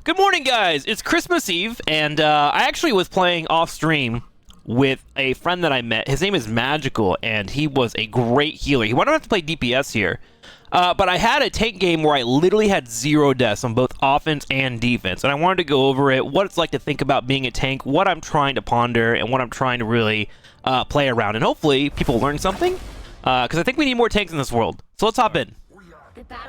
Good morning, guys. It's Christmas Eve, and I actually was playing off-stream with a friend that I met. His name is Magical, and he was a great healer. He wanted to have to play DPS here, but I had a tank game where I literally had 0 deaths on both offense and defense, and I wanted to go over it, what it's like to think about being a tank, what I'm trying to ponder, and what I'm trying to really play around. And hopefully, people learn something, because I think we need more tanks in this world. So let's hop in.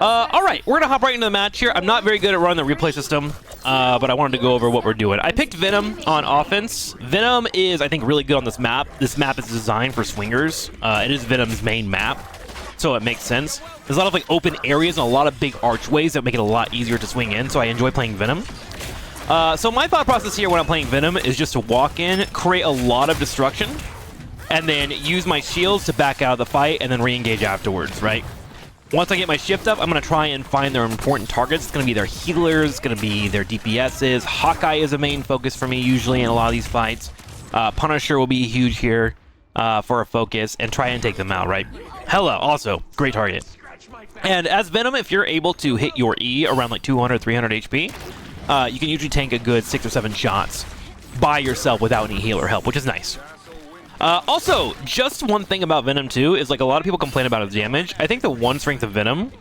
Alright, we're gonna hop right into the match here. I'm not very good at running the replay system, but I wanted to go over what we're doing. I picked Venom on offense. Venom is, I think, really good on this map. This map is designed for swingers. It is Venom's main map, so it makes sense. There's a lot of like open areas and a lot of big archways that make it a lot easier to swing in, so I enjoy playing Venom. So my thought process here when I'm playing Venom is just to walk in, create a lot of destruction, and then use my shields to back out of the fight and then re-engage afterwards, right? Once I get my shift up, I'm going to try and find their important targets. It's going to be their healers, it's going to be their DPSs. Hawkeye is a main focus for me usually in a lot of these fights. Punisher will be huge here for a focus, and try and take them out, right? Hela, also, great target. And as Venom, if you're able to hit your E around like 200, 300 HP, you can usually tank a good 6 or 7 shots by yourself without any healer help, which is nice. Also, just one thing about Venom too is like a lot of people complain about his damage. I think the one strength of Venom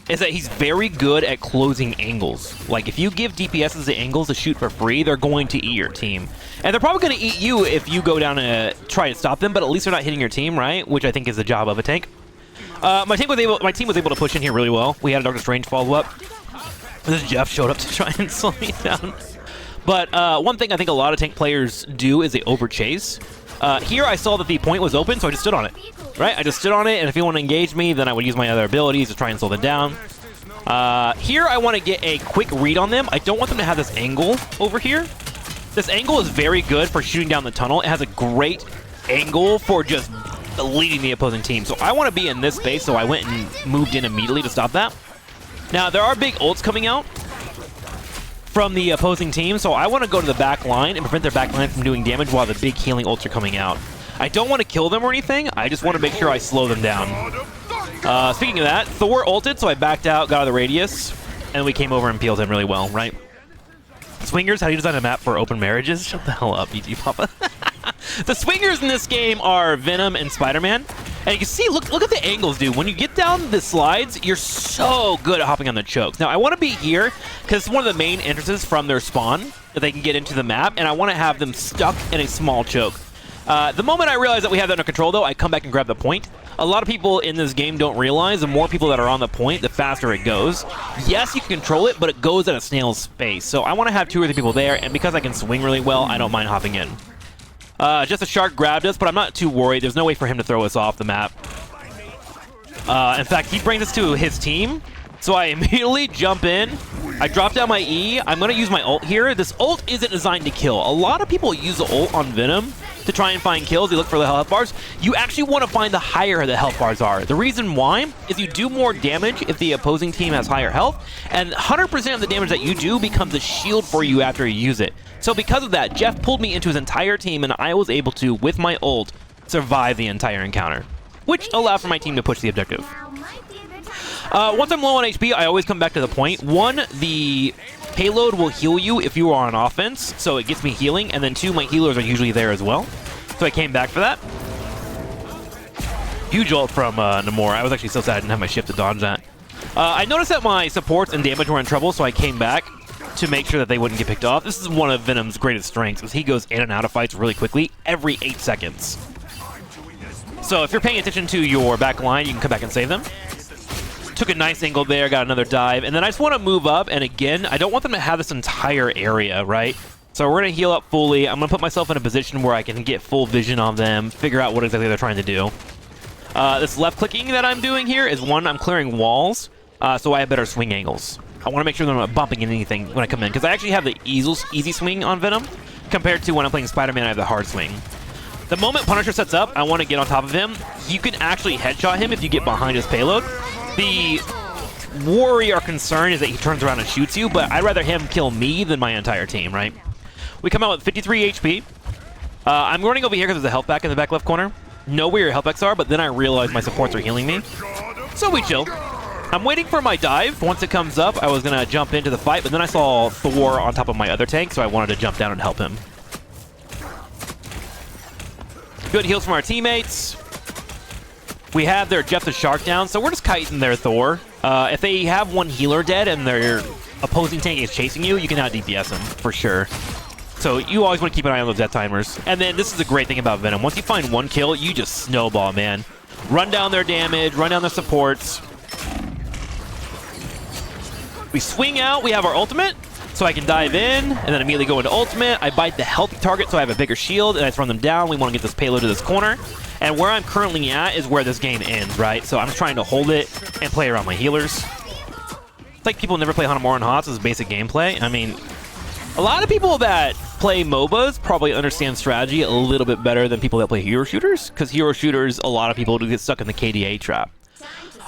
is that he's very good at closing angles. Like if you give DPSs the angles to shoot for free, they're going to eat your team. And they're probably going to eat you if you go down and try to stop them, but at least they're not hitting your team, right? Which I think is the job of a tank. My team was able to push in here really well. We had a Doctor Strange follow-up. This Jeff showed up to try and slow me down. But one thing I think a lot of tank players do is they overchase. Here I saw that the point was open, so I just stood on it, right? I just stood on it, and if you want to engage me, then I would use my other abilities to try and slow them down. Here I want to get a quick read on them. I don't want them to have this angle over here. This angle is very good for shooting down the tunnel. It has a great angle for just leading the opposing team. So I want to be in this space, so I went and moved in immediately to stop that. Now, there are big ults coming out from the opposing team, so I want to go to the back line and prevent their back line from doing damage while the big healing ults are coming out. I don't want to kill them or anything, I just want to make sure I slow them down. Speaking of that, Thor ulted, so I backed out, got out of the radius, and we came over and peeled him really well, right? Swingers, how do you design a map for open marriages? Shut the hell up, BG Papa. The swingers in this game are Venom and Spider-Man. And you can see, look at the angles, dude. When you get down the slides, you're so good at hopping on the chokes. Now, I want to be here because it's one of the main entrances from their spawn that they can get into the map, and I want to have them stuck in a small choke. The moment I realize that we have that under control, though, I come back and grab the point. A lot of people in this game don't realize the more people that are on the point, the faster it goes. Yes, you can control it, but it goes at a snail's pace. So I want to have 2 or 3 people there, and because I can swing really well, I don't mind hopping in. Just a shark grabbed us, but I'm not too worried. There's no way for him to throw us off the map. In fact, he brings us to his team, so I immediately jump in. I drop down my E. I'm going to use my ult here. This ult isn't designed to kill. A lot of people use the ult on Venom to try and find kills. They look for the health bars. You actually want to find the higher the health bars are. The reason why is you do more damage if the opposing team has higher health, and 100% of the damage that you do becomes a shield for you after you use it. So because of that, Jeff pulled me into his entire team, and I was able to, with my ult, survive the entire encounter, which allowed for my team to push the objective. Once I'm low on HP, I always come back to the point. 1, the payload will heal you if you are on offense, so it gets me healing, and then 2, my healers are usually there as well. So I came back for that. Huge ult from Namor. I was actually so sad I didn't have my shift to dodge that. I noticed that my supports and damage were in trouble, so I came back to make sure that they wouldn't get picked off. This is one of Venom's greatest strengths, is he goes in and out of fights really quickly, every 8 seconds. So if you're paying attention to your back line, you can come back and save them. Took a nice angle there, got another dive, and then I just want to move up, and again, I don't want them to have this entire area, right? So we're going to heal up fully. I'm going to put myself in a position where I can get full vision on them, figure out what exactly they're trying to do. This left clicking that I'm doing here is, 1, I'm clearing walls, so I have better swing angles. I want to make sure that I'm not bumping into anything when I come in, because I actually have the easy swing on Venom, compared to when I'm playing Spider-Man, I have the hard swing. The moment Punisher sets up, I want to get on top of him. You can actually headshot him if you get behind his payload. The worry or concern is that he turns around and shoots you, but I'd rather him kill me than my entire team, right? We come out with 53 HP. I'm running over here because there's a health pack in the back left corner. Know where your health packs are, but then I realize my supports are healing me. So we chill. I'm waiting for my dive. Once it comes up, I was going to jump into the fight, but then I saw Thor on top of my other tank, so I wanted to jump down and help him. Good heals from our teammates. We have their Jeff the Shark down, so we're just kiting their Thor. If they have one healer dead and their opposing tank is chasing you, you can out DPS them, for sure. So you always want to keep an eye on those death timers. And then this is a great thing about Venom. Once you find one kill, you just snowball, man. Run down their damage, run down their supports. We swing out, we have our ultimate, so I can dive in, and then immediately go into ultimate. I bite the healthy target so I have a bigger shield, and I throw them down. We want to get this payload to this corner. And where I'm currently at is where this game ends, right? So I'm just trying to hold it and play around my healers. It's like people never play Hanamura and Hots as basic gameplay. I mean, a lot of people that play MOBAs probably understand strategy a little bit better than people that play hero shooters, because hero shooters, a lot of people do get stuck in the KDA trap.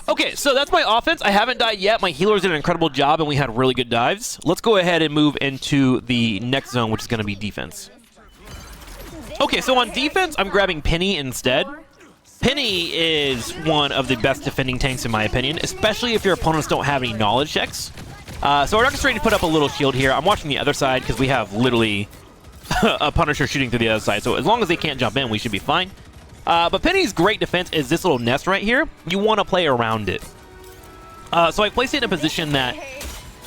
Okay, so that's my offense. I haven't died yet. My healers did an incredible job, and we had really good dives. Let's go ahead and move into the next zone, which is going to be defense. Okay, so on defense, I'm grabbing Penny instead. Penny is one of the best defending tanks, in my opinion, especially if your opponents don't have any knowledge checks. So we're just ready to put up a little shield here. I'm watching the other side because we have literally a Punisher shooting through the other side. So as long as they can't jump in, we should be fine. But Penny's great defense is this little nest right here. You want to play around it. So I placed it in a position that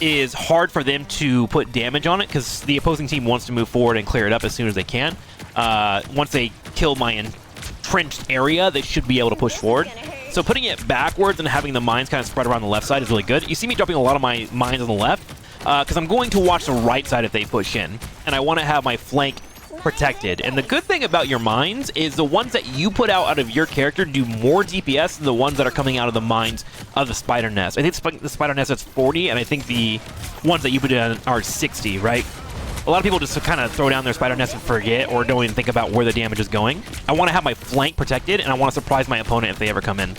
is hard for them to put damage on it because the opposing team wants to move forward and clear it up as soon as they can. Once they kill my entrenched area, they should be able to push forward. So putting it backwards and having the mines kind of spread around the left side is really good. You see me dropping a lot of my mines on the left because I'm going to watch the right side if they push in. And I want to have my flank protected. And the good thing about your mines is the ones that you put out of your character do more DPS than the ones that are coming out of the mines of the spider nest. I think the spider nest is 40, and I think the ones that you put in are 60, right? A lot of people just kind of throw down their spider nest and forget, or don't even think about where the damage is going. I want to have my flank protected, and I want to surprise my opponent if they ever come in.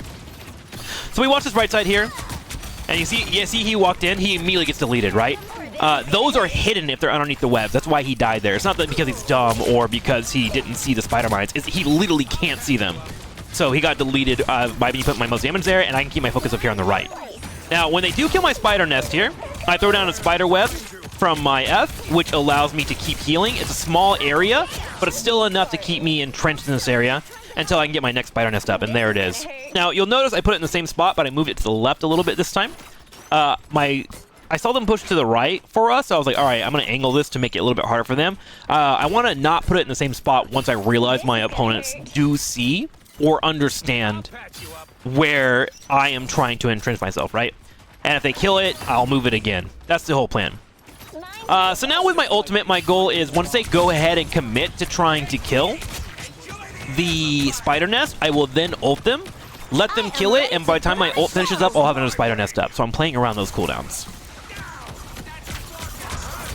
So we watch this right side here, and you see he walked in, he immediately gets deleted, right? Those are hidden if they're underneath the webs. That's why he died there. It's not that because he's dumb or because he didn't see the spider mines. He literally can't see them. So he got deleted by me putting my most damage there, and I can keep my focus up here on the right. Now, when they do kill my spider nest here, I throw down a spider web from my F, which allows me to keep healing. It's a small area, but it's still enough to keep me entrenched in this area until I can get my next spider nest up, and there it is. Now, you'll notice I put it in the same spot, but I moved it to the left a little bit this time. I saw them push to the right for us, so I was like, all right, I'm going to angle this to make it a little bit harder for them. I want to not put it in the same spot once I realize my opponents do see or understand where I am trying to entrench myself, right? And if they kill it, I'll move it again. That's the whole plan. So now with my ultimate, my goal is once they go ahead and commit to trying to kill the spider nest, I will then ult them, let them kill it, and by the time my ult finishes up, I'll have another spider nest up. So I'm playing around those cooldowns.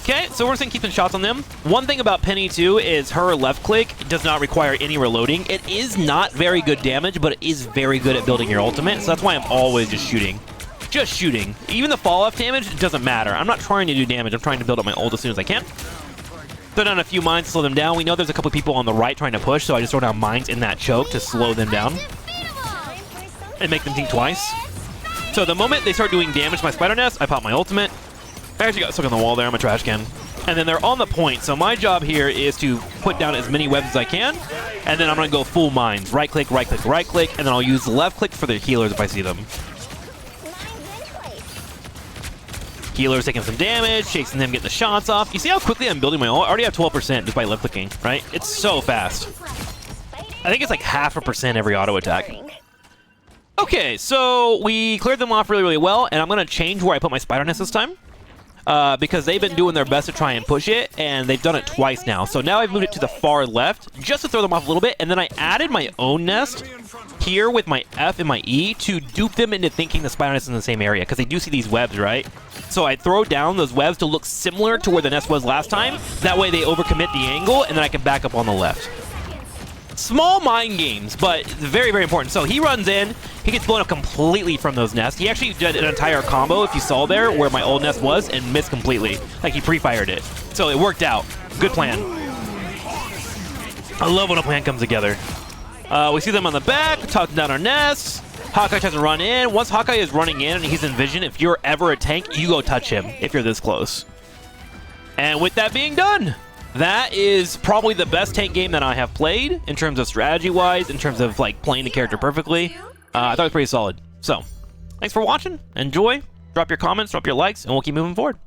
Okay, so we're just gonna keep some shots on them. One thing about Penny too is her left click does not require any reloading. It is not very good damage, but it is very good at building your ultimate, so that's why I'm always just shooting. Just shooting. Even the fall-off damage doesn't matter. I'm not trying to do damage. I'm trying to build up my ult as soon as I can. Throw down a few mines to slow them down. We know there's a couple people on the right trying to push, so I just throw down mines in that choke to slow them down and make them think twice. So the moment they start doing damage to my spider nest, I pop my ultimate. I actually got stuck on the wall there. I'm a trash can. And then they're on the point, so my job here is to put down as many webs as I can, and then I'm going to go full mines. Right click, right click, right click, and then I'll use the left click for the healers if I see them. Healers taking some damage, chasing them, getting the shots off. You see how quickly I'm building my ult? I already have 12% just by left clicking, right? It's so fast. I think it's like 0.5% every auto attack. Okay, so we cleared them off really, really well, and I'm going to change where I put my spider nest this time. Because they've been doing their best to try and push it, and they've done it twice now. So now I've moved it to the far left, just to throw them off a little bit, and then I added my own nest here with my F and my E to dupe them into thinking the spider nest is in the same area, because they do see these webs, right? So I throw down those webs to look similar to where the nest was last time. That way they overcommit the angle, and then I can back up on the left. Small mind games, but very, very important. So he runs in, he gets blown up completely from those nests. He actually did an entire combo, if you saw there, where my old nest was, and missed completely. Like, he pre-fired it. So it worked out. Good plan. I love when a plan comes together. We see them on the back, talking down our nests. Hawkeye tries to run in. Once Hawkeye is running in and he's in vision, if you're ever a tank, you go touch him if you're this close. And with that being done, that is probably the best tank game that I have played in terms of strategy-wise, in terms of like playing the character perfectly. I thought it was pretty solid. So, thanks for watching. Enjoy. Drop your comments, drop your likes, and we'll keep moving forward.